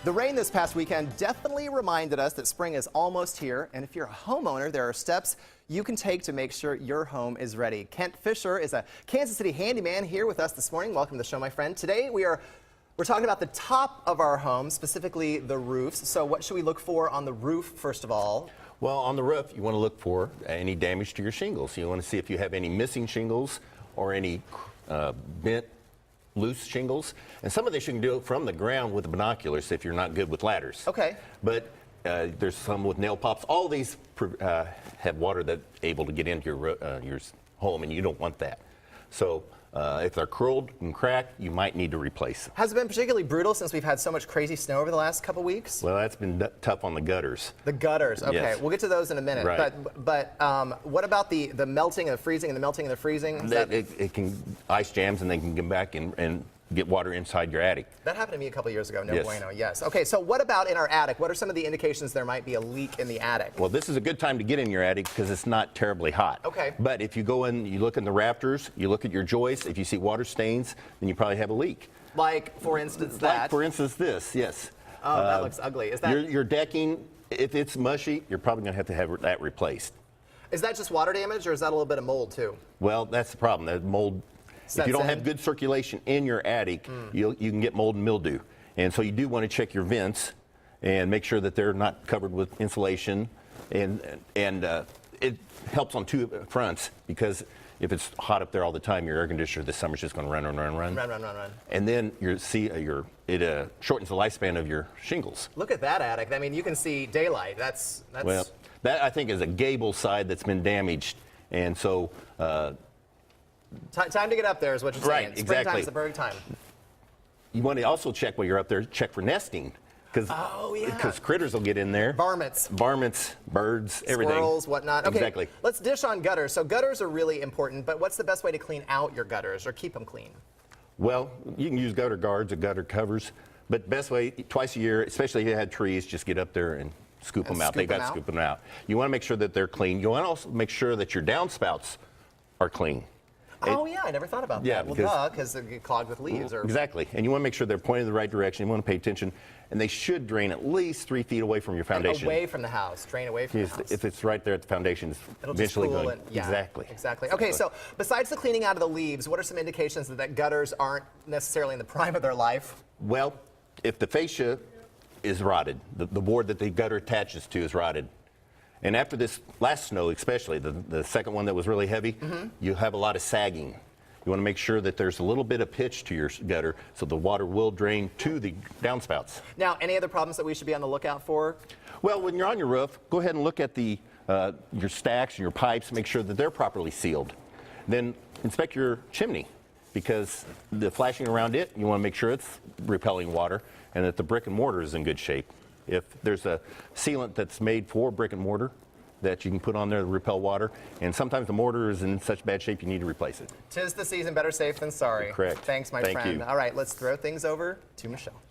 The rain this past weekend definitely reminded us that spring is almost here, and if you're a homeowner, there are steps you can take to make sure your home is ready. Kent Fisher is a Kansas City handyman here with us this morning. Welcome to the show, my friend. Today we're talking about the top of our home, specifically the roofs. So what should we look for on the roof, first of all? Well, on the roof, you want to look for any damage to your shingles. You want to see if you have any missing shingles or any bent, loose shingles. And some of this you can do from the ground with the binoculars if you're not good with ladders. Okay. But there's some with nail pops. All these have water that's able to get into your home, and you don't want that. So if they're curled and cracked, you might need to replace them. Has it been particularly brutal since we've had so much crazy snow over the last couple weeks? Well, that's been tough on the gutters. The gutters, okay. Yes. We'll get to those in a minute. Right. But what about the melting and the freezing and the melting and the freezing? It can ice jams, and they can come back and get water inside your attic. That happened to me a couple years ago. No Yes. bueno. Yes. Okay. So what about in our attic? What are some of the indications there might be a leak in the attic? Well, this is a good time to get in your attic because it's not terribly hot. Okay. But if you go in, you look in the rafters, you look at your joists, if you see water stains, then you probably have a leak. Like, for instance, that. Like, for instance, this, yes. Oh, that looks ugly. Is that your decking, if it's mushy, you're probably going to have that replaced. Is that just water damage, or is that a little bit of mold too? Well, that's the problem. The mold. If you don't have good circulation in your attic, you can get mold and mildew. And so you do want to check your vents and make sure that they're not covered with insulation. And it helps on two fronts, because if it's hot up there all the time, your air conditioner this summer is just going to run. Run. And then it shortens the lifespan of your shingles. Look at that attic. I mean, you can see daylight. That's Well, that I think is a gable side that's been damaged. And so time to get up there is what you're saying. Right, exactly. Springtime's the perfect time. You want to also check while you're up there, check for nesting. Because critters will get in there. Varmints, birds, everything. Squirrels, whatnot. Okay, exactly. Let's dish on gutters. So gutters are really important, but what's the best way to clean out your gutters or keep them clean? Well, you can use gutter guards or gutter covers, but best way, twice a year, especially if you had trees, just get up there and scoop them out. They've got to scoop them out. You want to make sure that they're clean. You want to also make sure that your downspouts are clean. Oh, yeah, I never thought about that. Well, because they get clogged with leaves. Exactly. And you want to make sure they're pointing in the right direction. You want to pay attention. And they should drain at least 3 feet away from your foundation. Away from the house. Drain away from the house. If it's right there at the foundation, it's it'll eventually just cool going. Exactly. Okay, so besides the cleaning out of the leaves, what are some indications that gutters aren't necessarily in the prime of their life? Well, if the fascia is rotted, the board that the gutter attaches to is rotted. And after this last snow, especially, the second one that was really heavy, you have a lot of sagging. You want to make sure that there's a little bit of pitch to your gutter so the water will drain to the downspouts. Now, any other problems that we should be on the lookout for? Well, when you're on your roof, go ahead and look at your stacks and your pipes, make sure that they're properly sealed. Then inspect your chimney, because the flashing around it, you want to make sure it's repelling water and that the brick and mortar is in good shape. If there's a sealant that's made for brick and mortar that you can put on there to repel water, and sometimes the mortar is in such bad shape you need to replace it. 'Tis the season, better safe than sorry. Correct. Thanks, my Thank friend. you. All right, let's throw things over to Michelle.